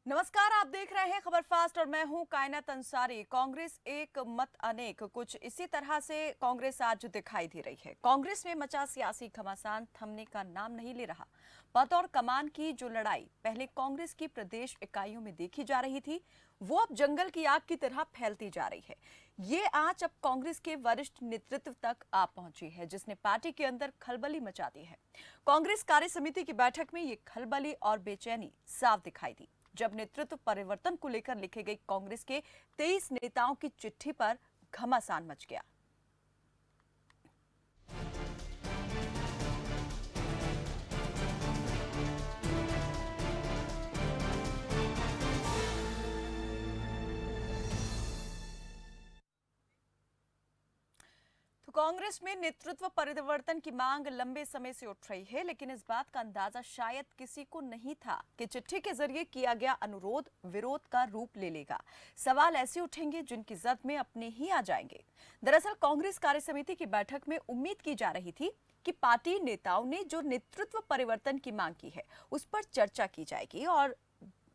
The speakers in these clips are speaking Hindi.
नमस्कार, आप देख रहे हैं खबर फास्ट और मैं हूं कायनात अंसारी। कांग्रेस एक मत अनेक, कुछ इसी तरह से कांग्रेस आज दिखाई दे रही है। कांग्रेस में मचा सियासी घमासान थमने का नाम नहीं ले रहा। पद और कमान की जो लड़ाई पहले कांग्रेस की प्रदेश इकाइयों में देखी जा रही थी, वो अब जंगल की आग की तरह फैलती जा रही है। ये आंच अब कांग्रेस के वरिष्ठ नेतृत्व तक आ पहुंची है, जिसने पार्टी के अंदर खलबली मचा दी है। कांग्रेस कार्य समिति की बैठक में ये खलबली और बेचैनी साफ दिखाई दी, जब नेतृत्व परिवर्तन को लेकर लिखे गई कांग्रेस के 23 नेताओं की चिट्ठी पर घमासान मच गया। तो कांग्रेस में नेतृत्व परिवर्तन की मांग लंबे समय से उठ रही है, लेकिन इस बात का अंदाजा शायद किसी को नहीं था कि चिट्ठी के जरिए किया गया अनुरोध विरोध का रूप ले लेगा। सवाल ऐसे उठेंगे जिनकी जद में अपने ही आ जाएंगे। दरअसल कांग्रेस कार्य समिति की बैठक में उम्मीद की जा रही थी कि पार्टी नेताओं ने जो नेतृत्व परिवर्तन की मांग की है उस पर चर्चा की जाएगी, और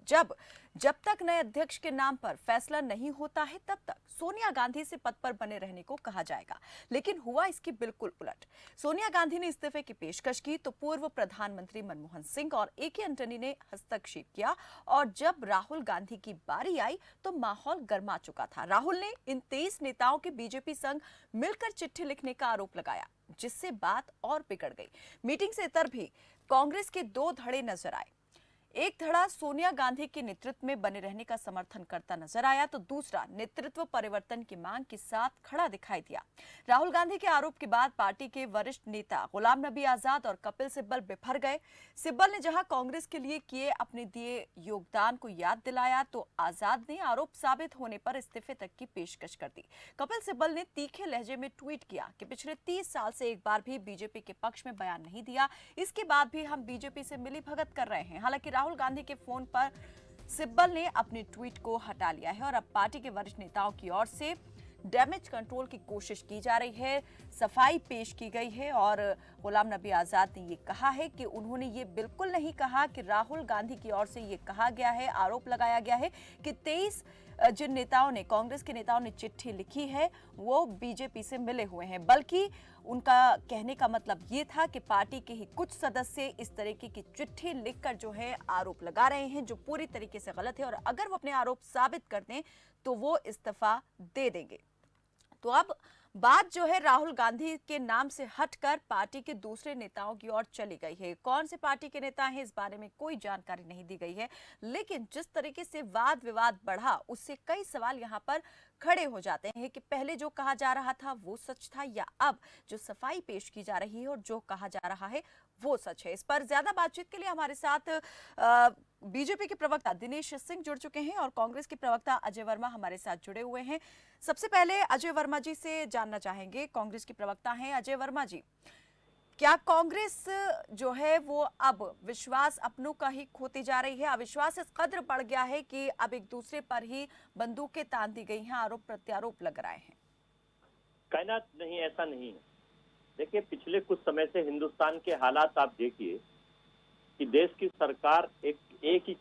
जब जब तक नए अध्यक्ष के नाम पर फैसला नहीं होता है तब तक सोनिया गांधी से पद पर बने रहने को कहा जाएगा। लेकिन हुआ इसकी बिल्कुल उलट। सोनिया गांधी ने इस्तीफे की पेशकश की तो पूर्व प्रधानमंत्री मनमोहन सिंह और ए.के. एंटनी ने हस्तक्षेप किया, और जब राहुल गांधी की बारी आई तो माहौल गर्मा चुका था। राहुल ने इन 23 नेताओं के बीजेपी संग मिलकर चिट्ठी लिखने का आरोप लगाया, जिससे बात और बिगड़ गई। मीटिंग से इतर भी कांग्रेस के दो धड़े नजर आए। एक धड़ा सोनिया गांधी के नेतृत्व में बने रहने का समर्थन करता नजर आया, तो दूसरा नेतृत्व परिवर्तन की मांग के साथ खड़ा दिखाई दिया। राहुल गांधी के आरोप के बाद पार्टी के वरिष्ठ नेता गुलाम नबी आजाद और कपिल सिब्बल बिफर गए। सिब्बल ने जहां कांग्रेस के लिए किए अपने दिए योगदान को याद दिलाया, तो आजाद ने आरोप साबित होने पर इस्तीफे तक की पेशकश कर दी। कपिल सिब्बल ने तीखे लहजे में ट्वीट किया कि पिछले 30 साल से एक बार भी बीजेपी के पक्ष में बयान नहीं दिया, इसके बाद भी हम बीजेपी से मिलीभगत कर रहे हैं। हालांकि राहुल गांधी के फोन पर सिब्बल ने अपने ट्वीट को हटा लिया है, और अब पार्टी के वरिष्ठ नेताओं की ओर से डैमेज कंट्रोल की कोशिश की जा रही है। सफाई पेश की गई है, और गुलाम नबी आजाद ने ये कहा है कि उन्होंने ये बिल्कुल नहीं कहा कि राहुल गांधी की ओर से ये कहा गया है, आरोप लगाया गया है कि 23 जिन नेताओं ने, कांग्रेस के नेताओं ने चिट्ठी लिखी है वो बीजेपी से मिले हुए हैं, बल्कि उनका कहने का मतलब ये था कि पार्टी के ही कुछ सदस्य इस तरीके की चिट्ठी लिखकर जो है आरोप लगा रहे हैं, जो पूरी तरीके से गलत है, और अगर वो अपने आरोप साबित कर दें तो वो इस्तीफा दे देंगे। तो अब बात जो है राहुल गांधी के नाम से हटकर पार्टी के दूसरे नेताओं की ओर चली गई है। कौन से पार्टी के नेता हैं इस बारे में कोई जानकारी नहीं दी गई है, लेकिन जिस तरीके से वाद विवाद बढ़ा उससे कई सवाल यहां पर खड़े हो जाते हैं कि पहले जो कहा जा रहा था वो सच था, या अब जो सफाई पेश की जा रही है और जो कहा जा रहा है वो सच है। इस पर ज्यादा बातचीत के लिए हमारे साथ बीजेपी के प्रवक्ता दिनेश सिंह जुड़ चुके हैं और कांग्रेस के प्रवक्ता अजय वर्मा हमारे साथ जुड़े हुए हैं। सबसे पहले अजय वर्मा जी से जानना चाहेंगे, कांग्रेस के प्रवक्ता हैं अजय वर्मा जी, क्या कांग्रेस जो है वो अब विश्वास अपनों का ही खोती जा रही है? अविश्वास इस कद्र बढ़ गया है कि अब एक दूसरे पर ही बंदूकें तान दी गई हैं, आरोप प्रत्यारोप लग रहे हैं। कायनात नहीं, ऐसा नहीं है। देखिए, पिछले कुछ समय से हिंदुस्तान के हालात आप देखिए कि देश की सरकार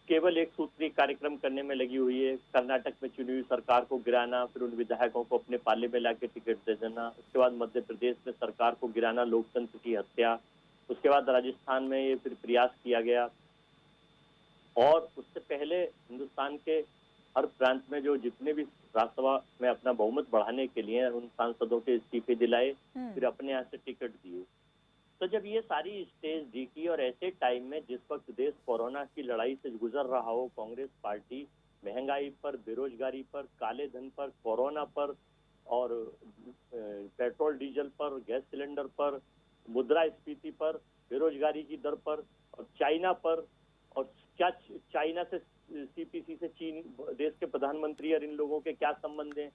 केवल एक सूत्री कार्यक्रम करने में लगी हुई है। कर्नाटक में चुनी हुई सरकार को गिराना, फिर उन विधायकों को अपने पाले में लाके टिकट दे देना, उसके बाद मध्य प्रदेश में सरकार को गिराना, लोकतंत्र की हत्या, उसके बाद राजस्थान में ये फिर प्रयास किया गया, और उससे पहले हिंदुस्तान के हर प्रांत में जो जितने भी राज्यसभा में अपना बहुमत बढ़ाने के लिए उन सांसदों के इस्तीफे दिलाए, फिर अपने यहाँ से टिकट दिए। तो जब ये सारी स्टेज देखी, और ऐसे टाइम में जिस वक्त देश कोरोना की लड़ाई से गुजर रहा हो, कांग्रेस पार्टी महंगाई पर, बेरोजगारी पर, काले धन पर, कोरोना पर, और पेट्रोल डीजल पर, गैस सिलेंडर पर, मुद्रास्फीति पर, बेरोजगारी की दर पर, और चाइना पर, और क्या चाइना से, सीपीसी से चीन देश के प्रधानमंत्री और इन लोगों के क्या संबंध हैं,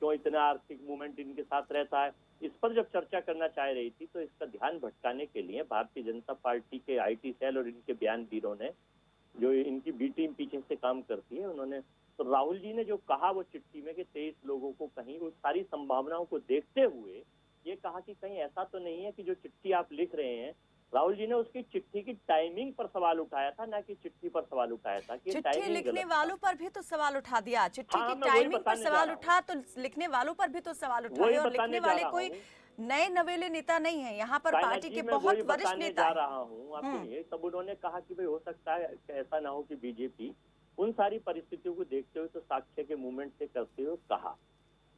क्यों इतना आर्थिक मूवमेंट इनके साथ रहता है, इस पर जब चर्चा करना चाह रही थी तो इसका ध्यान भटकाने के लिए भारतीय जनता पार्टी के आईटी सेल और इनके बयानवीरों ने, जो इनकी बी टीम पीछे से काम करती है, उन्होंने, तो राहुल जी ने जो कहा वो चिट्ठी में कि 23 लोगों को, कहीं उस सारी संभावनाओं को देखते हुए ये कहा कि कहीं ऐसा तो नहीं है कि जो चिट्ठी आप लिख रहे हैं राहुल जी ने उसकी चिट्ठी की टाइमिंग पर सवाल उठाया था, ना कि चिट्ठी पर सवाल उठाया था कि चिट्ठी टाइमिंग लिखने गलत था। वालों पर भी तो सवाल उठा दिया, चिट्ठी की हाँ, मैं वही टाइमिंग पर बताने जा सवाल रहा हूँ, उठा तो लिखने वालों पर भी तो सवाल उठा वही है, और लिखने बताने जा वाले रहा कोई हूँ। नए नवेले नेता नहीं है, यहाँ पर कायनाथ पार्टी जी, के मैं वही बहुत वरिष्ठ बताने नेता जा है। रहा हूँ, आप हम्म। सुनिए। तब उन्होंने कहा कि भाई हो सकता है कि ऐसा ना हो कि बीजेपी उन सारी परिस्थितियों को देखते हुए तो साक्ष्य के मूवमेंट से करते हुए कहा,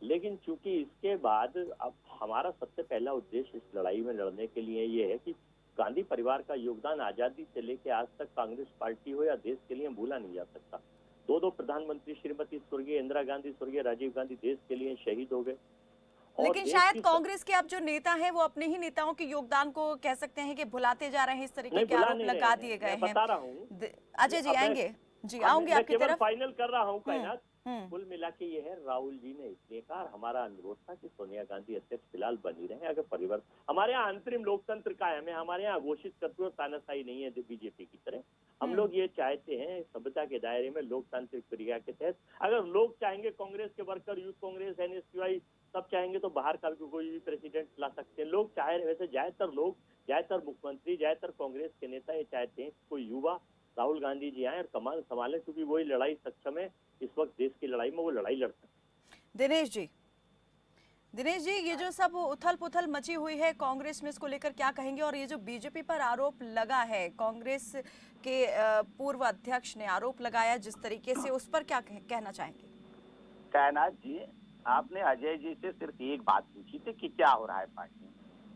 लेकिन चूंकि इसके बाद अब हमारा सबसे पहला उद्देश्य इस लड़ाई में लड़ने के लिए ये है कि गांधी परिवार का योगदान आजादी से लेकर आज तक कांग्रेस पार्टी हो या देश के लिए भूला नहीं जा सकता। दो प्रधानमंत्री श्रीमती स्वर्गीय इंदिरा गांधी, स्वर्गीय राजीव गांधी देश के लिए शहीद हो गए, और लेकिन देश शायद की कांग्रेस के अब जो नेता हैं वो अपने ही नेताओं के योगदान को कह सकते हैं कि भुलाते जा रहे हैं, इस तरीके नहीं के भुला आरोप नहीं रहे लगा हैं, दिए गए मैं हैं। बता रहा हूँ कि अजय जी अब आएंगे, जी हाँ, आऊंगी मैं आपकी केवल तरफ। फाइनल कर रहा हूँ हम्म। कायनात। हम्म। कुल मिला के ये है, राहुल जी ने इसलिए कहा, हमारा अनुरोध था कि सोनिया गांधी अध्यक्ष फिलहाल बनी रहे, अगर परिवर्तन हमारे यहाँ अंतरिम लोकतंत्र का है, हमारे यहाँ घोषित करते हुए तानाशाही नहीं है बीजेपी की तरह। हम लोग ये चाहते हैं सभ्यता के दायरे में लोकतांत्रिक प्रक्रिया के तहत, अगर लोग चाहेंगे, कांग्रेस के वर्कर, यूथ कांग्रेस, एनएसयूआई सब चाहेंगे तो बाहर का भी कोई भी प्रेसिडेंट ला सकते हैं। लोग चाहे रहे, वैसे ज्यादातर लोग, ज्यादातर मुख्यमंत्री, ज्यादातर कांग्रेस के नेता ये चाहते हैं कोई युवा राहुल गांधी जी आए और कमान संभालें, क्योंकि वही लड़ाई सक्षम है इस वक्त देश की लड़ाई में, वो लड़ाई लड़ सकते। दिनेश जी, ये जो सब उथल पुथल मची हुई है कांग्रेस में, इसको लेकर क्या कहेंगे? और ये जो बीजेपी पर आरोप लगा है, कांग्रेस के पूर्व अध्यक्ष ने आरोप लगाया जिस तरीके से, उस पर क्या कहना चाहेंगे? कायनाथ जी, आपने अजय जी से सिर्फ एक बात पूछी थी कि क्या हो रहा है पार्टी में,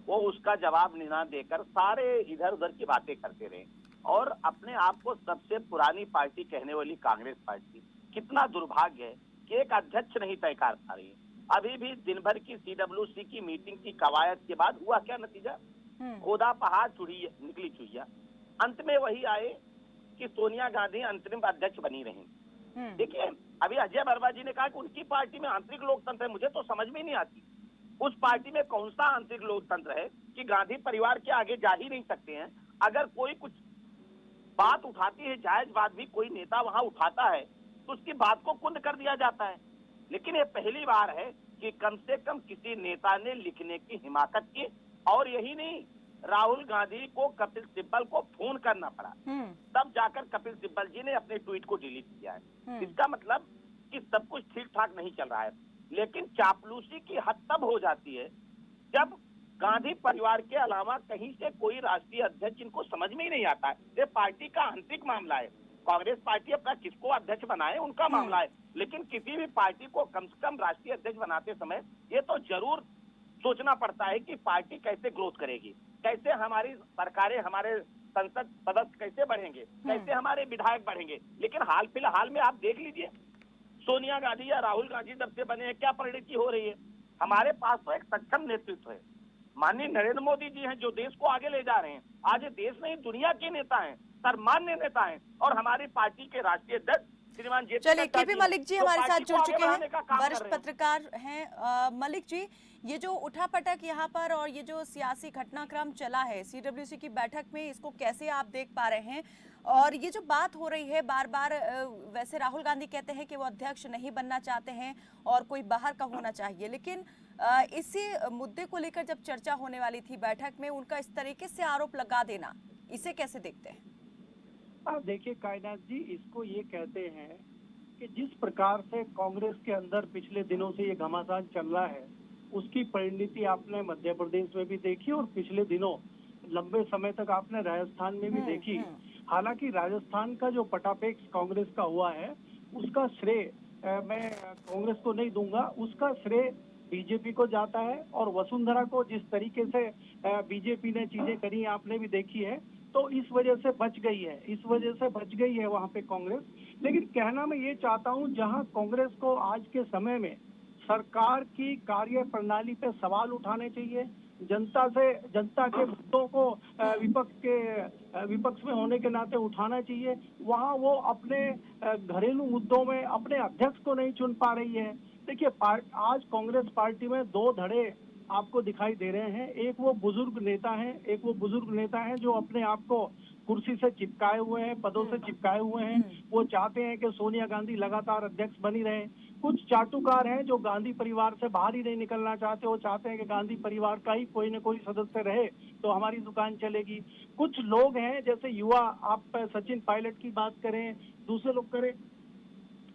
वो उसका जवाब ना देकर सारे इधर उधर की बातें करते रहे और अपने आप को सबसे पुरानी पार्टी कहने वाली कांग्रेस पार्टी, कितना दुर्भाग्य है कि एक अध्यक्ष नहीं तय कर पा रही है। अभी भी दिन भर की सीडब्ल्यूसी की मीटिंग की कवायद के बाद हुआ क्या नतीजा? खोदा पहाड़ चुड़ी निकली चुहिया। अंत में वही आए कि सोनिया गांधी अंतरिम अध्यक्ष बनी रहेंगी। देखिए, अभी अजय वर्मा जी ने कहा कि उनकी पार्टी में आंतरिक लोकतंत्र है, मुझे तो समझ में नहीं आती उस पार्टी में कौन सा आंतरिक लोकतंत्र है कि गांधी परिवार के आगे जा ही नहीं सकते हैं। अगर कोई कुछ बात उठाती है, जायज बात भी कोई नेता वहां उठाता है तो उसकी बात को कुंद कर दिया जाता है। लेकिन ये पहली बार है कि कम से कम किसी नेता ने लिखने की हिमाकत की, और यही नहीं, राहुल गांधी को कपिल सिब्बल को फोन करना पड़ा, तब जाकर कपिल सिब्बल जी ने अपने ट्वीट को डिलीट किया है। इसका मतलब कि सब कुछ ठीक ठाक नहीं चल रहा है। लेकिन चापलूसी की हद तब हो जाती है जब गांधी परिवार के अलावा कहीं से कोई राष्ट्रीय अध्यक्ष इनको समझ में ही नहीं आता है। ये पार्टी का आंतरिक मामला है, कांग्रेस पार्टी अपना किसको अध्यक्ष बनाए उनका मामला है, लेकिन किसी भी पार्टी को कम से कम राष्ट्रीय अध्यक्ष बनाते समय ये तो जरूर सोचना पड़ता है कि पार्टी कैसे ग्रोथ करेगी, कैसे हमारी सरकारें, हमारे संसद सदस्य कैसे बढ़ेंगे, कैसे हमारे विधायक बढ़ेंगे। लेकिन हाल फिलहाल में आप देख लीजिए, सोनिया गांधी या राहुल गांधी जब से बने हैं, क्या परिणति हो रही है। हमारे पास तो एक सक्षम नेतृत्व है, माननीय नरेंद्र मोदी जी हैं जो देश को आगे ले जा रहे हैं। आज ये देश नहीं दुनिया के नेता हैं, सर्वमान्य नेता हैं, और हमारी पार्टी के राष्ट्रीय अध्यक्ष श्रीमान जे चलिए, केपी मलिक जी हमारे साथ जुड़ चुके हैं, वरिष्ठ हैं। पत्रकार हैं। मलिक जी, ये जो उठापटक यहाँ पर और ये जो सियासी घटनाक्रम चला है सीडब्ल्यूसी की बैठक में, इसको कैसे आप देख पा रहे हैं? और ये जो बात हो रही है बार बार, वैसे राहुल गांधी कहते हैं कि वो अध्यक्ष नहीं बनना चाहते हैं और कोई बाहर का होना चाहिए, लेकिन इसी मुद्दे को लेकर जब चर्चा होने वाली थी बैठक में, उनका इस तरीके से आरोप लगा देना, इसे कैसे देखते हैं? देखिए कायनाथ जी, इसको ये कहते हैं कि जिस प्रकार से कांग्रेस के अंदर पिछले दिनों से ये घमासान चल रहा है, उसकी परिणति आपने मध्य प्रदेश में भी देखी और पिछले दिनों लंबे समय तक आपने राजस्थान में भी देखी। हालांकि राजस्थान का जो पटापेक्ष कांग्रेस का हुआ है, उसका श्रेय मैं कांग्रेस को नहीं दूंगा, उसका श्रेय बीजेपी को जाता है। और वसुंधरा को जिस तरीके से बीजेपी ने चीजें करी आपने भी देखी है, तो इस वजह से बच गई है, इस वजह से बच गई है वहां पे कांग्रेस। लेकिन कहना मैं ये चाहता हूं, जहां कांग्रेस को आज के समय में सरकार की कार्य प्रणाली पे सवाल उठाने चाहिए, जनता के मुद्दों को विपक्ष में होने के नाते उठाना चाहिए, वहां वो अपने घरेलू मुद्दों में अपने अध्यक्ष को नहीं चुन पा रही है। देखिए, आज कांग्रेस पार्टी में दो धड़े आपको दिखाई दे रहे हैं। एक वो बुजुर्ग नेता हैं जो अपने आप को कुर्सी से चिपकाए हुए हैं, पदों से चिपकाए हुए हैं। वो चाहते हैं कि सोनिया गांधी लगातार अध्यक्ष बनी रहे। कुछ चाटुकार हैं जो गांधी परिवार से बाहर ही नहीं निकलना चाहते। वो चाहते हैं कि गांधी परिवार का ही कोई न कोई सदस्य रहे तो हमारी दुकान चलेगी। कुछ लोग हैं जैसे युवा, आप सचिन पायलट की बात करें, दूसरे लोग करें,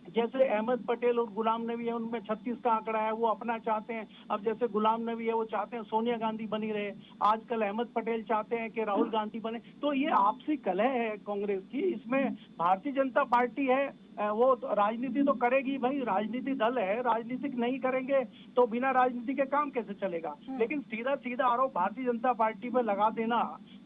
जैसे अहमद पटेल और गुलाम नबी है, उनमें 36 का आंकड़ा है, वो अपना चाहते हैं। अब जैसे गुलाम नबी है, वो चाहते हैं सोनिया गांधी बनी रहे। आजकल अहमद पटेल चाहते हैं कि राहुल गांधी बने। तो ये आपसी कलह है कांग्रेस की। इसमें भारतीय जनता पार्टी है, वो तो राजनीति तो करेगी भाई, राजनीति दल है, राजनीतिक नहीं करेंगे तो बिना राजनीति के काम कैसे चलेगा। लेकिन सीधा सीधा आरोप भारतीय जनता पार्टी पे लगा देना,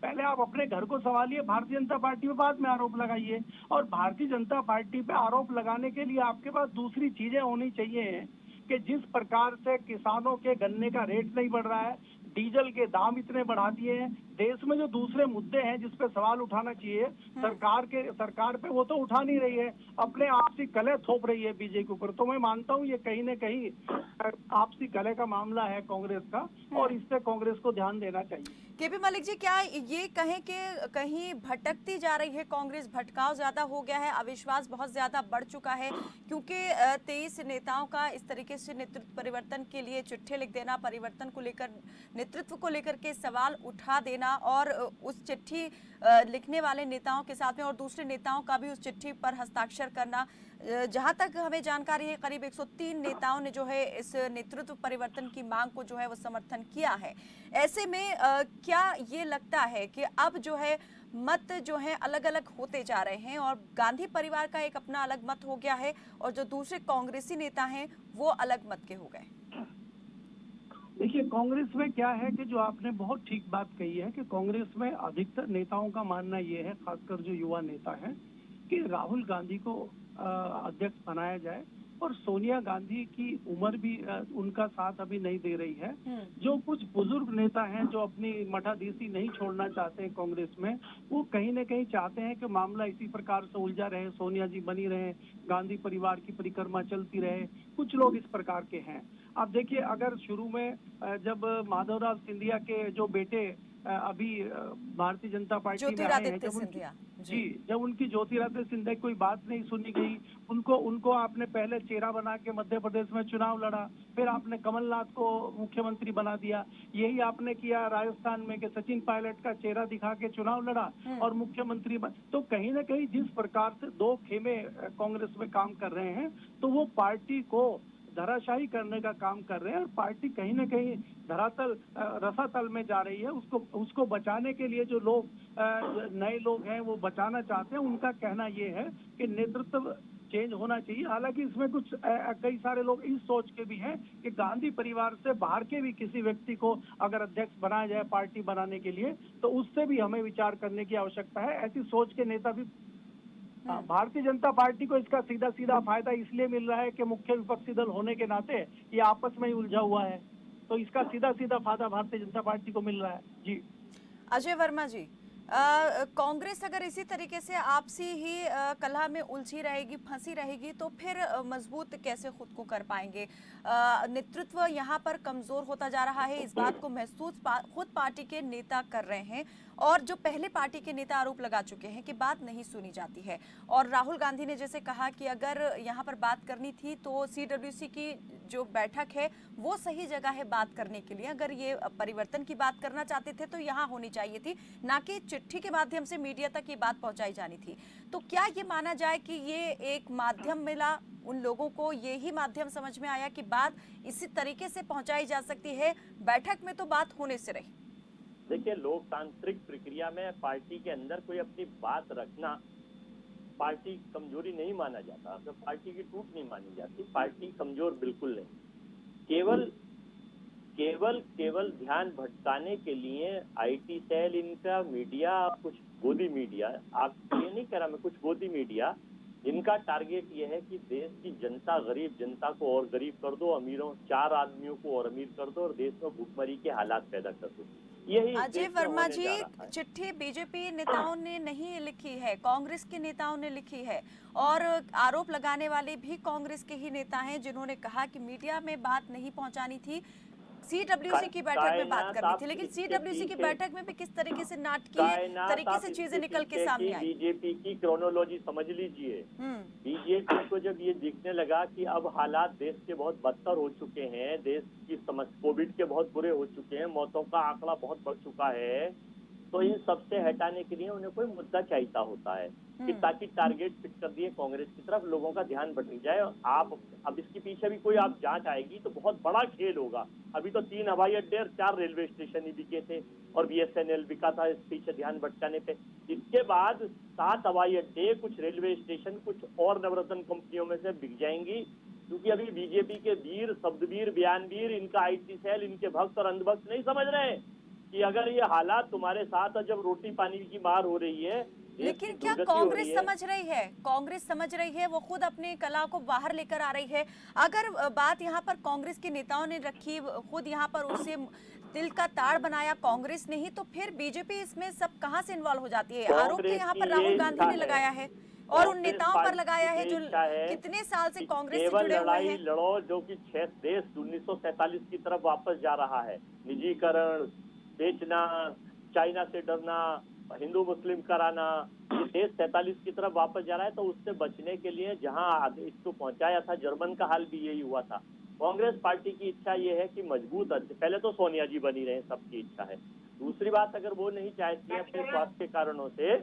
पहले आप अपने घर को संभालिए, भारतीय जनता पार्टी पे बाद में आरोप लगाइए। और भारतीय जनता पार्टी पे आरोप लगाने के लिए आपके पास दूसरी चीजें होनी चाहिए कि जिस प्रकार से किसानों के गन्ने का रेट नहीं बढ़ रहा है, डीजल के दाम इतने बढ़ा दिए हैं, देश में जो दूसरे मुद्दे हैं जिस पे सवाल उठाना चाहिए सरकार पे, वो तो उठा नहीं रही है, अपने आपसी कलह थोप रही है बीजेपी के ऊपर। तो मैं मानता हूँ ये कहीं न कहीं आपसी कलह का मामला है कांग्रेस का, और इस पे कांग्रेस को ध्यान देना चाहिए। केपी मलिक जी, क्या ये कहें कि कहीं भटकती जा रही है कांग्रेस, भटकाव ज्यादा हो गया है, अविश्वास बहुत ज्यादा बढ़ चुका है, क्योंकि 23 नेताओं का इस तरीके से नेतृत्व परिवर्तन के लिए चिट्ठी लिख देना, परिवर्तन को लेकर, नेतृत्व को लेकर के सवाल उठा देना, और उस चिट्ठी लिखने वाले नेताओं के साथ में और दूसरे नेताओं का भी उस चिट्ठी पर हस्ताक्षर करना, जहां तक हमें जानकारी है करीब 103 नेताओं ने जो है इस नेतृत्व परिवर्तन की मांग को जो है वो समर्थन किया है। ऐसे में क्या ये लगता है कि अब जो है मत जो है अलग अलग होते जा रहे हैं और गांधी परिवार का एक अपना अलग मत हो गया है और जो दूसरे कांग्रेसी नेता हैं वो अलग मत के हो गए? देखिए, कांग्रेस में क्या है कि जो आपने बहुत ठीक बात कही है कि कांग्रेस में अधिकतर नेताओं का मानना ये है, खासकर जो युवा नेता हैं, कि राहुल गांधी को अध्यक्ष बनाया जाए। और सोनिया गांधी की उम्र भी उनका साथ अभी नहीं दे रही है। जो कुछ बुजुर्ग नेता हैं जो अपनी मठाधीशी नहीं छोड़ना चाहते हैं कांग्रेस में, वो कहीं न कहीं चाहते हैं कि मामला इसी प्रकार से उलझा रहे, सोनिया जी बनी रहे, गांधी परिवार की परिक्रमा चलती रहे। कुछ लोग इस प्रकार के हैं। अब देखिए, अगर शुरू में जब माधवराव सिंधिया के जो बेटे अभी भारतीय जनता पार्टी में आए हैं, जब उनकी ज्योतिरादित्य सिंधिया कोई बात नहीं सुनी गई, उनको आपने पहले चेहरा बना के मध्य प्रदेश में चुनाव लड़ा, फिर आपने कमलनाथ को मुख्यमंत्री बना दिया। यही आपने किया राजस्थान में कि सचिन पायलट का चेहरा दिखा के चुनाव लड़ा और मुख्यमंत्री तो कहीं ना कहीं जिस प्रकार से दो खेमे कांग्रेस में काम कर रहे हैं, तो वो पार्टी को धराशायी करने का काम कर रहे हैं और पार्टी कहीं न कहीं रसातल में जा रही है। उसको बचाने के लिए जो लोग नए लोग हैं वो बचाना चाहते हैं। उनका कहना ये है कि नेतृत्व चेंज होना चाहिए। हालांकि इसमें कुछ कई सारे लोग इस सोच के भी हैं कि गांधी परिवार से बाहर के भी किसी व्यक्ति को अगर अध्यक्ष बनाया जाए पार्टी बनाने के लिए, तो उससे भी हमें विचार करने की आवश्यकता है। ऐसी सोच के नेता भी भारतीय जनता पार्टी को इसका सीधा सीधा फायदा इसलिए मिल रहा है कि मुख्य विपक्षी दल होने के नाते ये आपस में ही उलझा हुआ है, तो इसका सीधा सीधा फायदा भारतीय जनता पार्टी को मिल रहा है। जी अजय वर्मा जी, कांग्रेस अगर इसी तरीके से आपसी ही कलह में उलझी रहेगी, फंसी रहेगी, तो फिर मजबूत कैसे खुद को कर पाएंगे? नेतृत्व यहाँ पर कमजोर होता जा रहा है, इस बात को महसूस खुद पार्टी के नेता कर रहे हैं और जो पहले पार्टी के नेता आरोप लगा चुके हैं कि बात नहीं सुनी जाती है। और राहुल गांधी ने जैसे कहा कि अगर यहाँ पर बात करनी थी तो CWC की जो बैठक है वो सही जगह है बात करने के लिए। अगर ये परिवर्तन की बात करना चाहते थे तो यहाँ होनी चाहिए थी, ना कि चिट्ठी के माध्यम से मीडिया तक ये बात पहुंचाई जानी थी। तो क्या ये माना जाए कि ये एक माध्यम मिला, उन लोगों को यही माध्यम समझ में आया कि बात इसी तरीके से पहुंचाई जा सकती है, बैठक में तो बात होने से रही? देखिए, लोकतांत्रिक प्रक्रिया में पार्टी के अंदर कोई अपनी बात रखना पार्टी कमजोरी नहीं माना जाता, तो पार्टी की टूट नहीं मानी जाती। पार्टी कमजोर बिल्कुल नहीं। केवल ध्यान भटकाने के लिए IT सेल, इनका मीडिया, कुछ गोदी मीडिया, आप ये नहीं कह रहा मैं, कुछ गोदी मीडिया, इनका टारगेट ये है कि देश की जनता, गरीब जनता को और गरीब कर दो, अमीरों 4 आदमियों को और अमीर कर दो और देश में भूखमरी के हालात पैदा कर दो। यही अजय वर्मा जी, चिट्ठी बीजेपी नेताओं ने नहीं लिखी है, कांग्रेस के नेताओं ने लिखी है और आरोप लगाने वाले भी कांग्रेस के ही नेता हैं जिन्होंने कहा कि मीडिया में बात नहीं पहुंचानी थी, सीडब्ल्यूसी की बैठक में बात कायनात करनी आप थी, लेकिन इसके सीडब्ल्यूसी की पीछे- बैठक में भी किस तरीके से नाटकीय कायनात तरीके आप से इसके चीजें निकल के पीछे सामने की आई। बीजेपी की क्रोनोलॉजी समझ लीजिए। बीजेपी को जब ये दिखने लगा कि अब हालात देश के बहुत बदतर हो चुके हैं, देश की समस्या कोविड के बहुत बुरे हो चुके हैं, मौतों का आंकड़ा बहुत बढ़ चुका है, तो इन सबसे हटाने के लिए उन्हें कोई मुद्दा चाहिए होता है कि ताकि टारगेट फिट कर दिए कांग्रेस की तरफ, लोगों का ध्यान भटक जाए। और आप अब इसके पीछे भी कोई आप जांच आएगी तो बहुत बड़ा खेल होगा। अभी तो 3 हवाई अड्डे और 4 रेलवे स्टेशन ही बिके थे और बीएसएनएल बिका था इस पीछे ध्यान भटकाने पे। इसके बाद 7 हवाई अड्डे, कुछ रेलवे स्टेशन, कुछ और नवरत्न कंपनियों में से बिक जाएंगी, क्योंकि अभी बीजेपी के वीर, शब्दवीर, बयानवीर, इनका आईटी सेल, इनके भक्त और अंधभक्त नहीं समझ रहे कि अगर ये हालात तुम्हारे साथ है, जब रोटी पानी की मार हो रही है, लेकिन क्या कांग्रेस समझ रही है? कांग्रेस समझ रही है, वो खुद अपनी कला को बाहर लेकर आ रही है। अगर बात यहाँ पर कांग्रेस के नेताओं ने रखी, खुद यहाँ पर उसे दिल का ताड़ बनाया कांग्रेस ने ही, तो फिर बीजेपी इसमें सब कहाँ से इन्वॉल्व हो जाती है? आरोप तो यहाँ पर राहुल गांधी ने लगाया है और उन नेताओं पर लगाया है जो कितने साल से कांग्रेस से जुड़े हुए हैं। लड़ो जो कि 6 देश 1947 की तरफ वापस जा रहा है, निजीकरण, बेचना, चाइना से डरना, हिंदू मुस्लिम कराना, ये देश 47 की तरफ वापस जा रहा है। तो उससे बचने के लिए जहां इसको पहुंचाया था, जर्मन का हाल भी यही हुआ था। कांग्रेस पार्टी की इच्छा ये है कि मजबूत, पहले तो सोनिया जी बनी रहे, सबकी इच्छा है। दूसरी बात, अगर वो नहीं चाहती है अपने स्वास्थ्य के कारणों से,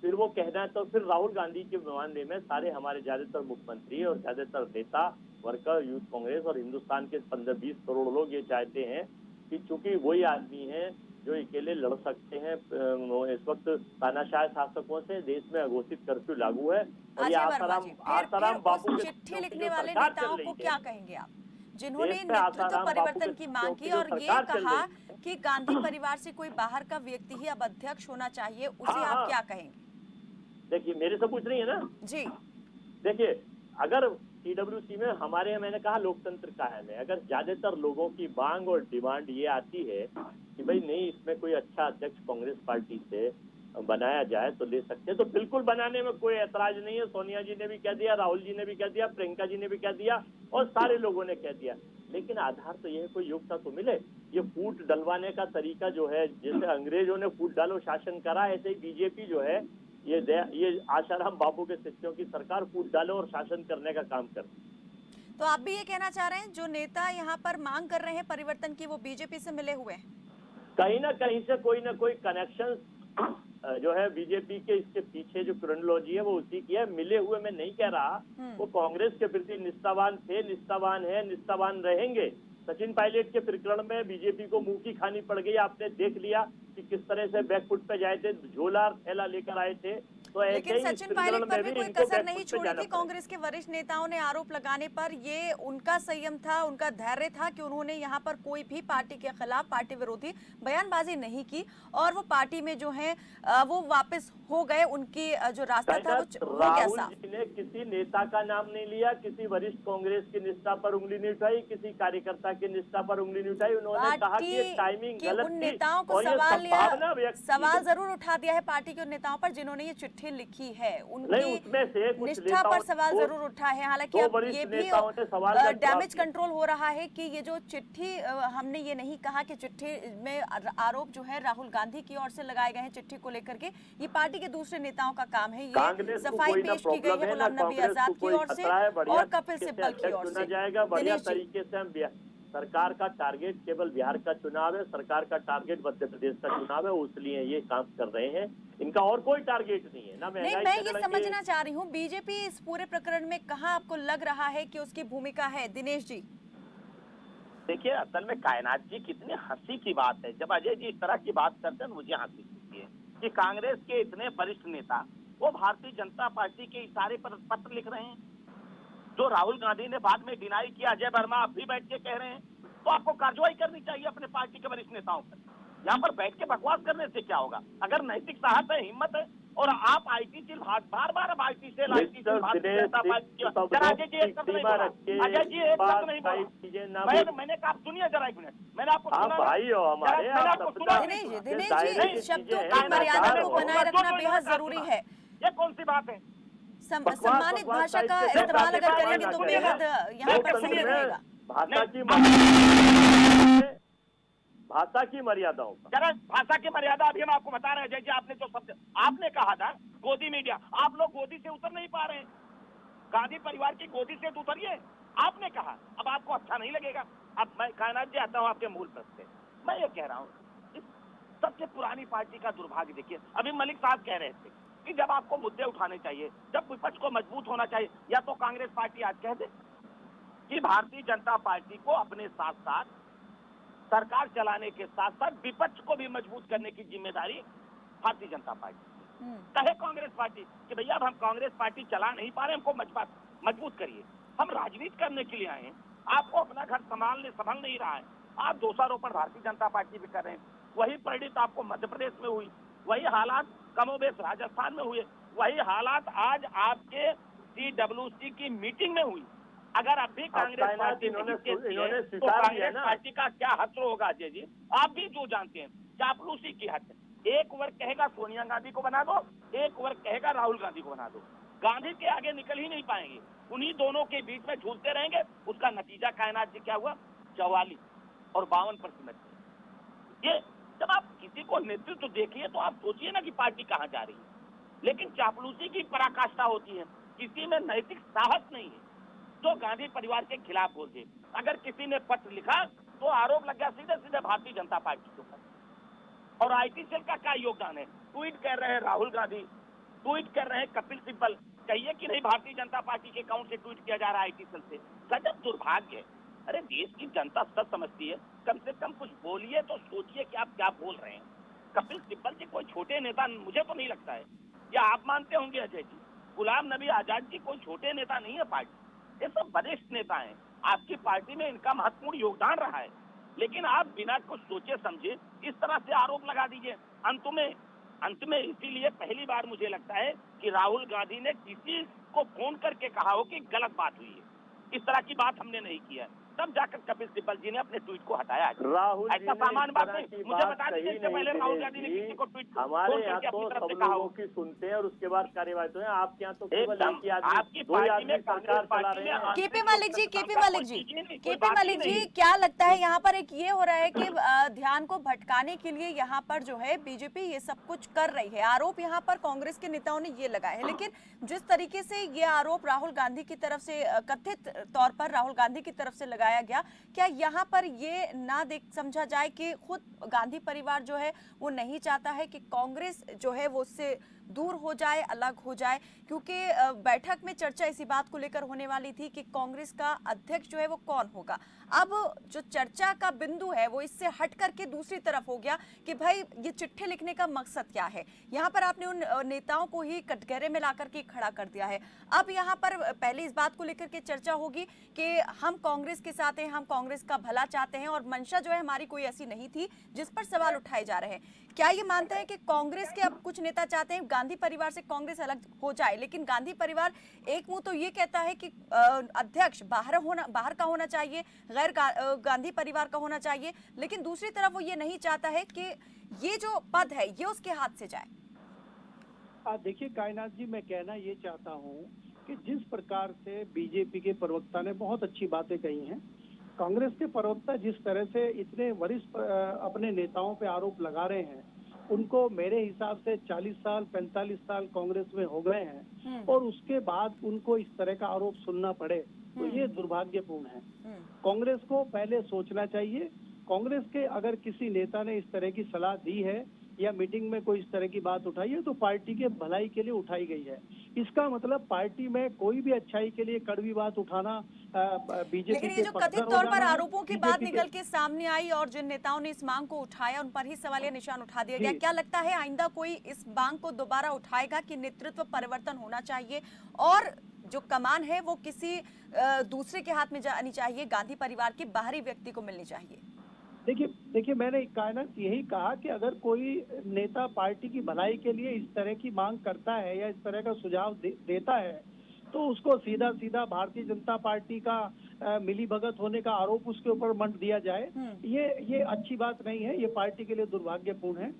फिर वो कहना है तो फिर राहुल गांधी के मामले में सारे हमारे ज्यादातर मुख्यमंत्री और ज्यादातर नेता, वर्कर, यूथ कांग्रेस और हिंदुस्तान के 15-20 करोड़ लोग ये चाहते हैं कि चूंकि वही आदमी है जो अकेले लड़ सकते हैं। इस वक्त तानाशाह शासकों से देश में अघोषित कर्फ्यू लागू है और ये आसाराम बापू के चिट्ठी लिखने वाले नेताओं को क्या कहेंगे आप, जिन्होंने नेतृत्व परिवर्तन की मांग की और ये कहा कि गांधी परिवार से कोई बाहर का व्यक्ति ही अब अध्यक्ष होना चाहिए, उसे आप क्या कहेंगे? देखिए, मेरे से पूछ रही है ना जी। देखिए, अगर सीडब्ल्यूसी में हमारे यहाँ, मैंने कहा लोकतंत्र का है, अगर ज्यादातर लोगों की मांग और डिमांड ये आती है कि भाई नहीं, इसमें कोई अच्छा अध्यक्ष कांग्रेस पार्टी से बनाया जाए तो ले सकते हैं, तो बिल्कुल बनाने में कोई ऐतराज नहीं है। सोनिया जी ने भी कह दिया, राहुल जी ने भी कह दिया, प्रियंका जी ने भी कह दिया और सारे लोगों ने कह दिया। लेकिन आधार तो यह कोई योग्यता तो मिले। ये फूट डलवाने का तरीका जो है, जैसे अंग्रेजों ने फूट डालो शासन करा, ऐसे ही बीजेपी जो है ये आशाराम बापू के शिष्यों की सरकार फूट डालो और शासन करने का काम कर। तो आप भी ये कहना चाह रहे हैं जो नेता यहाँ पर मांग कर रहे हैं परिवर्तन की, वो बीजेपी से मिले हुए हैं? कहीं ना कहीं से कोई ना कोई कनेक्शन जो है बीजेपी के इसके पीछे जो क्रोनोलॉजी है वो उसी की है। मिले हुए मैं नहीं कह रहा, वो कांग्रेस के प्रति निष्ठावान थे, निष्ठावान है, निष्ठावान रहेंगे। सचिन पायलट के प्रकरण में बीजेपी को मुंह की खानी पड़ गई, आपने देख लिया कि किस तरह से बैकफुट पे जाए थे, झोला थैला लेकर आए थे। तो लेकिन सचिन पायलट पर भी कोई कसर नहीं छोड़ी थी कांग्रेस के वरिष्ठ नेताओं ने आरोप लगाने पर। ये उनका संयम था, उनका धैर्य था कि उन्होंने यहाँ पर कोई भी पार्टी के खिलाफ, पार्टी विरोधी बयानबाजी नहीं की और वो पार्टी में जो है वो वापस हो गए। उनकी जो रास्ता था वो हो गया साफ। राहुल जी ने किसी नेता का नाम नहीं लिया, किसी वरिष्ठ कांग्रेस की निष्ठा पर उंगली नहीं उठाई, किसी कार्यकर्ता की निष्ठा पर उंगली नहीं उठाई। उन्होंने कहा कि टाइमिंग गलत थी। नेताओं को सवाल जरूर उठा दिया है पार्टी के नेताओं पर जिन्होंने ये चिट्ठी लिखी है, उनकी निष्ठा पर सवाल जरूर उठा है। हालांकि अब ये भी डैमेज कंट्रोल हो रहा है कि ये जो चिट्ठी, हमने ये नहीं कहा कि चिट्ठी में आरोप जो है राहुल गांधी की ओर से लगाए गए हैं चिट्ठी को लेकर के, ये पार्टी के दूसरे नेताओं का काम है। ये सफाई पेश की गई है गुलाम नबी आजाद की ओर से और कपिल सिब्बल की ओर से। जाएगा बढ़िया तरीके से। हम सरकार का टारगेट केवल बिहार का चुनाव है, सरकार का टारगेट मध्य प्रदेश का चुनाव है, इसलिए ये काम कर रहे हैं। इनका और कोई टारगेट नहीं है ना। मैं ये समझना चाह रही हूँ बीजेपी इस पूरे प्रकरण में कहाँ आपको लग रहा है कि उसकी भूमिका है? दिनेश जी देखिए, असल में कायनात जी कितनी हंसी की बात है जब अजय जी इस तरह की बात करते हैं, मुझे हंसी आती है कि कांग्रेस के इतने वरिष्ठ नेता वो भारतीय जनता पार्टी के इशारे पर पत्र लिख रहे हैं, जो राहुल गांधी ने बाद में डिनाई किया। अजय वर्मा आप भी बैठ के कह रहे हैं, तो आपको कार्रवाई करनी चाहिए अपने पार्टी के वरिष्ठ नेताओं पर। यहाँ पर बैठ के बकवास करने से क्या होगा? अगर नैतिक साहस है, हिम्मत है, और आप आईटी सेल बार बार अब आईटी सेल अजय जी एक शब्द नहीं बोला। अजय जी एक शब्द नहीं बोला। मैंने कहा, सुनिए जरा एक मिनट, मैंने आपको भाई हो हमारे। दिनेश जी, शब्दों की मर्यादा को बनाए रखना बेहद जरूरी है। ये कौन सी बात है? सम्मानित भाषा का इस्तेमाल अगर करेंगे तो बेहद यहाँ पर सही रहेगा। भाषा की भाषा की मर्यादाओं का। जरा भाषा की मर्यादा अभी हम आपको बता रहे हैं। जय जी, आपने जो शब्द आपने कहा था गोदी मीडिया, आप लोग गोदी से उतर नहीं पा रहे हैं। गांधी परिवार की गोदी से तो उतरिए, आपने कहा। अब आपको अच्छा नहीं लगेगा। अब मैं कायनात जी आता हूँ आपके मूल प्रश्न पे। मैं ये कह रहा हूँ, इस सबसे पुरानी पार्टी का दुर्भाग्य देखिए। अभी मलिक साहब कह रहे थे कि जब आपको मुद्दे उठाने चाहिए, जब विपक्ष को मजबूत होना चाहिए, या तो कांग्रेस पार्टी आज कह दे कि भारतीय जनता पार्टी को अपने साथ साथ सरकार चलाने के साथ साथ विपक्ष को भी मजबूत करने की जिम्मेदारी भारतीय जनता पार्टी कहे कांग्रेस पार्टी कि भैया अब हम कांग्रेस पार्टी चला नहीं पा रहे, हमको मजबूत करिए। हम राजनीति करने के लिए आए हैं, आपको अपना घर संभल नहीं रहा है। आप दोषारोपण भारतीय जनता पार्टी भी कर रहे हैं। वही परिणित आपको मध्य प्रदेश में हुई, वही हालात कमोबेश राजस्थान में हुए, वही हालात आज आपके CWC की मीटिंग में हुई। अगर अब भी कांग्रेस पार्टी तो कांग्रेस पार्टी का क्या हश्र होगा अजय जी, आप भी जो जानते हैं। चापलूसी की हद, एक वर्ग कहेगा सोनिया गांधी को बना दो, एक वर्ग कहेगा राहुल गांधी को बना दो। गांधी के आगे निकल ही नहीं पाएंगे, उन्हीं दोनों के बीच में झूलते रहेंगे। उसका नतीजा कायनात जी क्या हुआ, 44 और 52%। ये जब आप किसी को नेतृत्व देखिए तो आप सोचिए ना कि पार्टी कहां जा रही है। लेकिन चापलूसी की पराकाष्ठा होती है, किसी में नैतिक साहस नहीं है तो गांधी परिवार के खिलाफ बोल दे। अगर किसी ने पत्र लिखा तो आरोप लग गया सीधे सीधे भारतीय जनता पार्टी के ऊपर। और IT सेल का क्या योगदान है? ट्वीट कर रहे हैं राहुल गांधी, ट्वीट कर रहे हैं कपिल सिब्बल। कहिए कि नहीं भारतीय जनता पार्टी के अकाउंट से ट्वीट किया जा रहा है IT सेल से। गजब दुर्भाग्य है। अरे देश की जनता सब समझती है, कम से कम कुछ बोलिए तो सोचिए कि आप क्या बोल रहे हैं। कपिल सिब्बल जी कोई छोटे नेता मुझे तो नहीं लगता है, या आप मानते होंगे अजय जी? गुलाम नबी आजाद जी कोई छोटे नेता नहीं है पार्टी, ये सब वरिष्ठ नेता हैं। आपकी पार्टी में इनका महत्वपूर्ण योगदान रहा है, लेकिन आप बिना कुछ सोचे समझे इस तरह से आरोप लगा दीजिए। अंत में इसीलिए पहली बार मुझे लगता है कि राहुल गांधी ने किसी को फोन करके कहा हो कि गलत बात हुई है। इस तरह की बात हमने नहीं किया, तब जाकर कपिल सिब्बल जी ने अपने ट्वीट को हटाया। राहुल जी ऐसा सामान्य बात नहीं, मुझे बता दीजिए इससे पहले राहुल गांधी ने किसी को ट्वीट हमारे यहाँ तो सब लोगों की सुनते हैं और उसके बाद कार्यवाही तो है। आपके यहाँ तो केवल एक ही आदमी, आपकी दो ही पार्टी में आदमी सरकार चला रहे हैं। केपी मलिक जी, क्या लगता है यहाँ पर एक ये हो रहा है कि ध्यान को भटकाने के लिए यहाँ पर जो है बीजेपी ये सब कुछ कर रही है। आरोप यहाँ पर कांग्रेस के नेताओं ने ये लगाए हैं, लेकिन जिस तरीके से ये आरोप राहुल गांधी की तरफ से कथित तौर पर राहुल गांधी की तरफ से लगाया गया, क्या यहाँ पर ये ना देख समझा जाए कि खुद गांधी परिवार जो है वो नहीं चाहता है कि कांग्रेस जो है वो उससे दूर हो जाए, अलग हो जाए? क्योंकि बैठक में चर्चा इसी बात को लेकर होने वाली थी कि कांग्रेस का अध्यक्ष जो है वो कौन होगा। अब जो चर्चा का बिंदु है वो इससे हट करके दूसरी तरफ हो गया कि भाई ये चिट्ठी लिखने का मकसद क्या है। यहाँ पर आपने उन नेताओं को ही कटघरे में लाकर के खड़ा कर दिया है। अब यहाँ पर पहले इस बात को लेकर के चर्चा होगी कि हम कांग्रेस के साथ हैं, हम कांग्रेस का भला चाहते हैं और मंशा जो है हमारी कोई ऐसी नहीं थी जिस पर सवाल उठाए जा रहे हैं। क्या ये मानते हैं कि कांग्रेस के अब कुछ नेता चाहते हैं गांधी परिवार से कांग्रेस अलग हो जाए, लेकिन गांधी परिवार एक मुंह तो ये कहता है कि अध्यक्ष बाहर का होना चाहिए, गैर गांधी परिवार का होना चाहिए, लेकिन दूसरी तरफ वो ये नहीं चाहता है कि ये जो पद है ये उसके हाथ से जाए। देखिए कायनात जी, मैं कहना ये चाहता हूँ कि जिस प्रकार से बीजेपी के प्रवक्ता ने बहुत अच्छी बातें कही हैं, कांग्रेस के प्रवक्ता जिस तरह से इतने वरिष्ठ अपने नेताओं पे आरोप लगा रहे हैं, उनको मेरे हिसाब से 40 साल 45 साल कांग्रेस में हो गए हैं और उसके बाद उनको इस तरह का आरोप सुनना पड़े तो ये दुर्भाग्यपूर्ण है। कांग्रेस को पहले सोचना चाहिए। कांग्रेस के अगर किसी नेता ने इस तरह की सलाह दी है या मीटिंग में कोई इस तरह की बात उठाई है तो पार्टी के भलाई के लिए उठाई गई है। इसका मतलब पार्टी में कोई भी अच्छाई के लिए कड़वी बात उठाना बीजेपी लेकिन ये जो कथित तौर पर आरोपों की बात निकल के सामने आई और जिन नेताओं ने इस मांग को उठाया उन पर ही सवालिया निशान उठा दिया गया, क्या लगता है आइंदा कोई इस मांग को दोबारा उठाएगा कि नेतृत्व परिवर्तन होना चाहिए और जो कमान है वो किसी दूसरे के हाथ में जानी चाहिए, गांधी परिवार के बाहरी व्यक्ति को मिलनी चाहिए? देखिए मैंने कायनात यही कहा कि अगर कोई नेता पार्टी की भलाई के लिए इस तरह की मांग करता है या इस तरह का सुझाव देता है तो उसको सीधा सीधा भारतीय जनता पार्टी का मिली भगत होने का आरोप उसके ऊपर मंड दिया जाए, ये अच्छी बात नहीं है। ये पार्टी के लिए दुर्भाग्यपूर्ण है।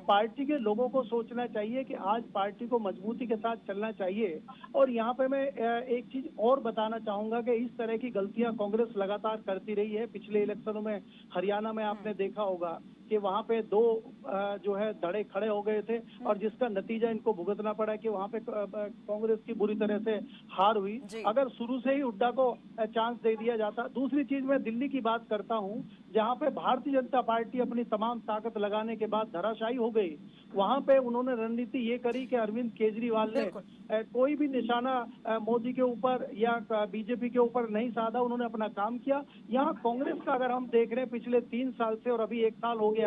पार्टी के लोगों को सोचना चाहिए कि आज पार्टी को मजबूती के साथ चलना चाहिए। और यहाँ पे मैं एक चीज और बताना चाहूंगा कि इस तरह की गलतियां कांग्रेस लगातार करती रही है। पिछले इलेक्शनों में हरियाणा में आपने देखा होगा कि वहाँ पे दो जो है धड़े खड़े हो गए थे और जिसका नतीजा इनको भुगतना पड़ा कि वहाँ पे कांग्रेस की बुरी तरह से हार हुई। अगर शुरू से ही हुड्डा को चांस दे दिया जाता। दूसरी चीज मैं दिल्ली की बात करता हूँ, जहाँ पे भारतीय जनता पार्टी अपनी तमाम ताकत लगाने के बाद धराशायी हो गई। वहाँ पे उन्होंने रणनीति ये करी कि अरविंद केजरीवाल ने कोई भी निशाना मोदी के ऊपर या बीजेपी के ऊपर नहीं साधा। उन्होंने अपना काम किया। यहाँ कांग्रेस का अगर हम देख रहे हैं पिछले 3 साल से और अभी 1 साल हो गया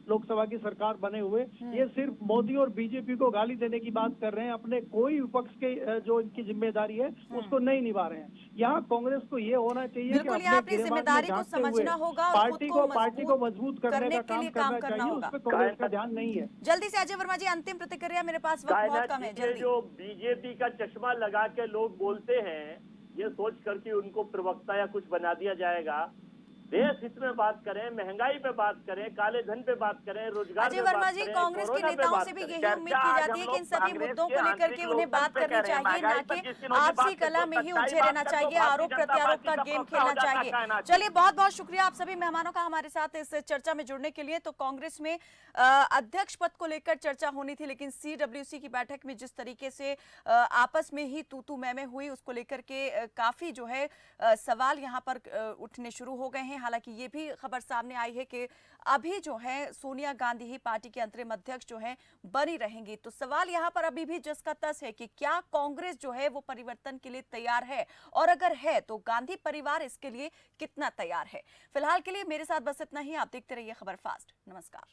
लोकसभा की सरकार बने हुए, ये सिर्फ मोदी और बीजेपी को गाली देने की बात कर रहे हैं। अपने कोई विपक्ष के जो इनकी जिम्मेदारी है उसको नहीं निभा रहे हैं। यहाँ कांग्रेस को ये होना चाहिए कि अपनी जिम्मेदारी को समझना होगा और पार्टी को मजबूत करने का काम करना चाहिए। उस पर कांग्रेस का ध्यान नहीं है। जल्दी से अजय वर्मा जी अंतिम प्रतिक्रिया, मेरे पास वक्त बहुत कम है। जल्दी। जो बीजेपी का चश्मा लगा के लोग बोलते हैं, ये सोच कर कि उनको प्रवक्ता या कुछ बना दिया जाएगा। देश हित में बात करें, महंगाई पे बात करें, काले धन पे बात करें, रोजगार अजय वर्मा जी, कांग्रेस के नेताओं से भी यही उम्मीद की जाती है कि इन सभी मुद्दों को लेकर के उन्हें बात करनी चाहिए, ना कि आपसी कला में ही उलझे रहना चाहिए, आरोप प्रत्यारोप का गेम खेलना चाहिए। चलिए, बहुत बहुत शुक्रिया आप सभी मेहमानों का हमारे साथ इस चर्चा में जुड़ने के लिए। तो कांग्रेस में अध्यक्ष पद को लेकर चर्चा होनी थी, लेकिन CWC की बैठक में जिस तरीके से आपस में ही तू मैं हुई, उसको लेकर के काफी जो है सवाल यहाँ पर उठने शुरू हो गए हैं। हालांकि ये भी खबर सामने आई है कि अभी जो है सोनिया गांधी ही पार्टी के अंतरिम अध्यक्ष जो है बनी रहेंगी। तो सवाल यहाँ पर अभी भी जस का तस है कि क्या कांग्रेस जो है वो परिवर्तन के लिए तैयार है, और अगर है तो गांधी परिवार इसके लिए कितना तैयार है। फिलहाल के लिए मेरे साथ बस इतना ही। आप देखते रहिए खबर फास्ट। नमस्कार।